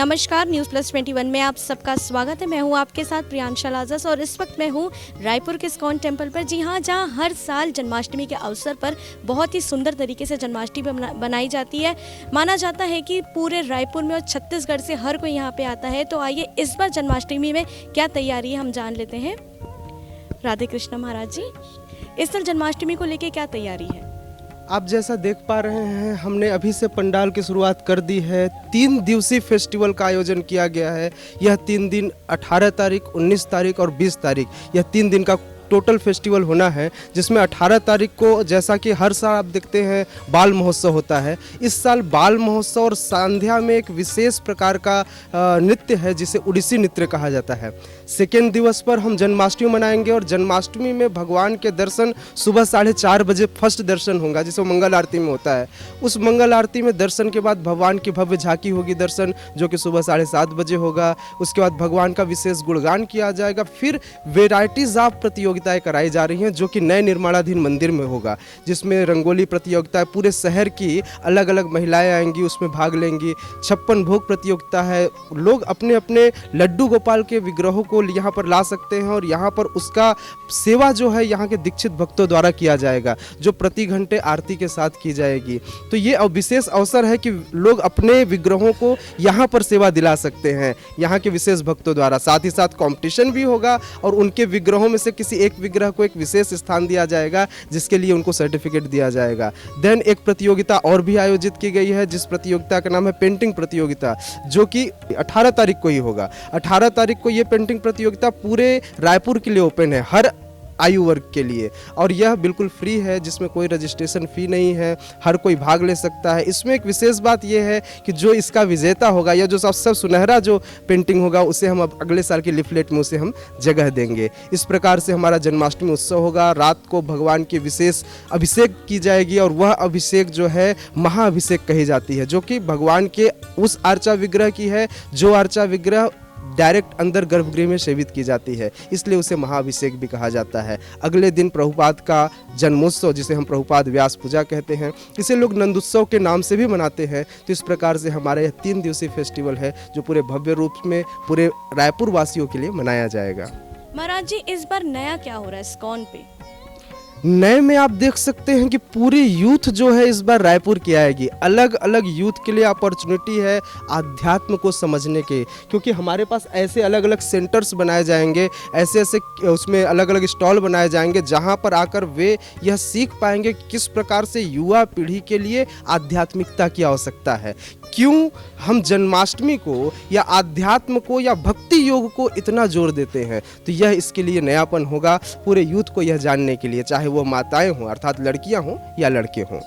नमस्कार, news plus 21 में आप सबका स्वागत है। मैं हूं आपके साथ प्रियांशा लाजस और इस वक्त मैं हूं रायपुर के इस्कॉन टेम्पल पर। जी हां, जहां हर साल जन्माष्टमी के अवसर पर बहुत ही सुंदर तरीके से जन्माष्टमी बनाई जाती है। माना जाता है कि पूरे रायपुर में और छत्तीसगढ़ से हर कोई यहां पे आता है। तो आइए इस बार जन्माष्टमी में क्या तैयारी है हम जान लेते हैं। राधे कृष्ण महाराज जी, इस साल जन्माष्टमी को लेकर क्या तैयारी है? आप जैसा देख पा रहे हैं, हमने अभी से पंडाल की शुरुआत कर दी है। 3 दिवसीय फेस्टिवल का आयोजन किया गया है। यह 3 दिन 18 तारीख, 19 तारीख और 20 तारीख, यह 3 दिन का टोटल फेस्टिवल होना है, जिसमें 18 तारीख को, जैसा कि हर साल आप देखते हैं, बाल महोत्सव होता है। इस साल बाल महोत्सव और संध्या में एक विशेष प्रकार का नृत्य है जिसे उड़ीसी नृत्य कहा जाता है। सेकेंड दिवस पर हम जन्माष्टमी मनाएंगे और जन्माष्टमी में भगवान के दर्शन सुबह 4:30 बजे फर्स्ट दर्शन होगा, जिसे मंगल आरती में होता है। उस मंगल आरती में दर्शन के बाद भगवान की भव्य झांकी होगी दर्शन, जो कि सुबह 7:30 बजे होगा। उसके बाद भगवान का विशेष गुणगान किया जाएगा। फिर वेराइटीज़ ऑफ प्रतियोगिताएं कराई जा रही हैं, जो कि नए निर्माणाधीन मंदिर में होगा, जिसमें रंगोली प्रतियोगिता है। पूरे शहर की अलग अलग महिलाएं आएंगी, उसमें भाग लेंगी। 56 भोग प्रतियोगिता है। लोग अपने अपने लड्डू गोपाल के विग्रहों को यहाँ पर ला सकते हैं और यहाँ पर उसका सेवा जो है यहाँ के दीक्षित भक्तों द्वारा किया जाएगा, जो प्रति घंटे आरती के साथ की जाएगी। तो ये विशेष अवसर है कि लोग अपने विग्रहों को यहाँ पर सेवा दिला सकते हैं यहाँ के विशेष भक्तों द्वारा। साथ ही साथ कंपटीशन भी होगा और उनके विग्रहों में से किसी एक विग्रह को एक विशेष स्थान दिया जाएगा, जिसके लिए उनको सर्टिफिकेट दिया जाएगा। देन एक प्रतियोगिता और भी आयोजित की गई है, जिस प्रतियोगिता का नाम है पेंटिंग प्रतियोगिता, जो कि 18 तारीख को ही होगा। 18 तारीख को ये पेंटिंग प्रतियोगिता पूरे रायपुर के लिए ओपन है, हर आयु वर्ग के लिए, और यह बिल्कुल फ्री है, जिसमें कोई रजिस्ट्रेशन फ़ी नहीं है। हर कोई भाग ले सकता है। इसमें एक विशेष बात यह है कि जो इसका विजेता होगा या जो सबसे सुनहरा जो पेंटिंग होगा, उसे हम अब अगले साल के लिफलेट में उसे हम जगह देंगे। इस प्रकार से हमारा जन्माष्टमी उत्सव होगा। रात को भगवान की विशेष अभिषेक की जाएगी और वह अभिषेक जो है महाअभिषेक कही जाती है, जो कि भगवान के उस अर्चा विग्रह की है जो अर्चा विग्रह डायरेक्ट अंदर गर्भगृह में सेवित की जाती है, इसलिए उसे महाअभिषेक भी कहा जाता है। अगले दिन प्रभुपाद का जन्मोत्सव, जिसे हम प्रभुपाद व्यास पूजा कहते हैं, इसे लोग नंदोत्सव के नाम से भी मनाते हैं। तो इस प्रकार से हमारा यह 3 दिवसीय फेस्टिवल है, जो पूरे भव्य रूप में पूरे रायपुर वासियों के लिए मनाया जाएगा। महाराज जी, इस बार नया क्या हो रहा है इस्कॉन पे? नए में आप देख सकते हैं कि पूरी यूथ जो है इस बार रायपुर की आएगी। अलग अलग यूथ के लिए अपॉर्चुनिटी है आध्यात्म को समझने के, क्योंकि हमारे पास ऐसे अलग अलग सेंटर्स बनाए जाएंगे, ऐसे ऐसे उसमें अलग अलग स्टॉल बनाए जाएंगे, जहां पर आकर वे यह सीख पाएंगे किस प्रकार से युवा पीढ़ी के लिए आध्यात्मिकता की आवश्यकता है, क्यों हम जन्माष्टमी को या आध्यात्म को या भक्ति योग को इतना जोर देते हैं। तो यह इसके लिए नयापन होगा पूरे यूथ को यह जानने के लिए, चाहे वो माताएं हों अर्थात लड़कियां हों या लड़के हों।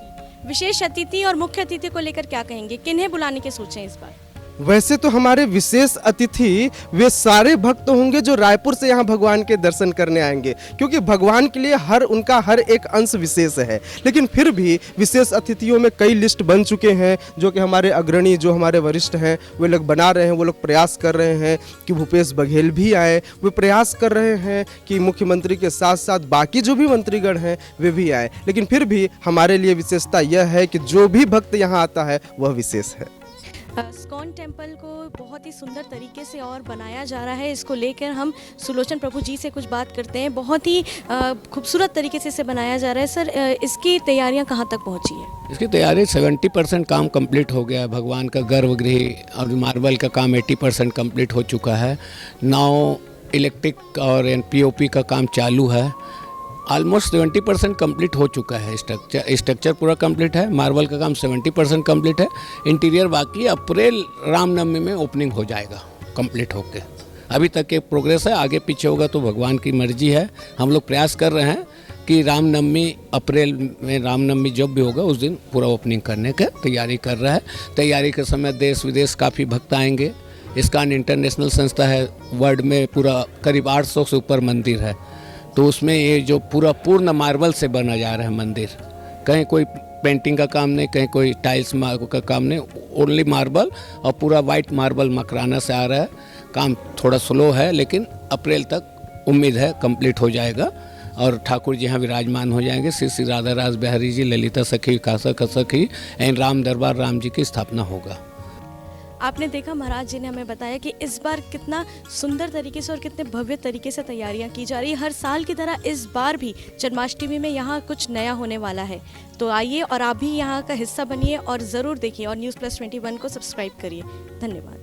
विशेष अतिथि और मुख्य अतिथि को लेकर क्या कहेंगे? किन्हें बुलाने की सोचें इस बार? वैसे तो हमारे विशेष अतिथि वे सारे भक्त होंगे जो रायपुर से यहाँ भगवान के दर्शन करने आएंगे, क्योंकि भगवान के लिए उनका हर एक अंश विशेष है। लेकिन फिर भी विशेष अतिथियों में कई लिस्ट बन चुके हैं, जो कि हमारे अग्रणी, जो हमारे वरिष्ठ हैं, वे लोग बना रहे हैं। वो लोग प्रयास कर रहे हैं कि भूपेश बघेल भी आए। वे प्रयास कर रहे हैं कि मुख्यमंत्री के साथ साथ बाकी जो भी मंत्रीगण हैं वे भी आए। लेकिन फिर भी हमारे लिए विशेषता यह है कि जो भी भक्त यहाँ आता है वह विशेष है। इस्कॉन टेम्पल को बहुत ही सुंदर तरीके से और बनाया जा रहा है। इसको लेकर हम सुलोचन प्रभु जी से कुछ बात करते हैं। बहुत ही खूबसूरत तरीके से इसे बनाया जा रहा है। सर, इसकी तैयारियां कहाँ तक पहुंची है? इसकी तैयारी 70% काम कंप्लीट हो गया है। भगवान का गर्भगृह और मार्बल का काम 80% कंप्लीट हो चुका है। नाउ इलेक्ट्रिक और पीओपी का काम चालू है। ऑलमोस्ट 70% कंप्लीट हो चुका है। स्ट्रक्चर पूरा कंप्लीट है। मार्बल का काम 70% कंप्लीट है। इंटीरियर बाकी अप्रैल रामनवमी में ओपनिंग हो जाएगा कंप्लीट होके। अभी तक के प्रोग्रेस है, आगे पीछे होगा तो भगवान की मर्जी है। हम लोग प्रयास कर रहे हैं कि रामनवमी, अप्रैल में रामनवमी जब भी होगा उस दिन पूरा ओपनिंग करने की तैयारी कर रहा है। तैयारी के समय देश विदेश काफ़ी भक्त आएंगे। इस्कॉन इंटरनेशनल संस्था है, वर्ल्ड में पूरा करीब 800 से ऊपर मंदिर है। तो उसमें ये जो पूरा पूर्ण मार्बल से बना जा रहा है मंदिर, कहीं कोई पेंटिंग का काम नहीं, कहीं कोई टाइल्स का काम नहीं, ओनली मार्बल और पूरा वाइट मार्बल मकराना से आ रहा है। काम थोड़ा स्लो है, लेकिन अप्रैल तक उम्मीद है कंप्लीट हो जाएगा और ठाकुर जी यहाँ विराजमान हो जाएंगे। श्री श्री राधा रास बिहारी जी, ललिता सखी, कासा सखी एंड राम दरबार राम जी की स्थापना होगा। आपने देखा महाराज जी ने हमें बताया कि इस बार कितना सुंदर तरीके से और कितने भव्य तरीके से तैयारियां की जा रही है। हर साल की तरह इस बार भी जन्माष्टमी में यहाँ कुछ नया होने वाला है। तो आइए और आप भी यहाँ का हिस्सा बनिए और ज़रूर देखिए और News+21 को सब्सक्राइब करिए। धन्यवाद।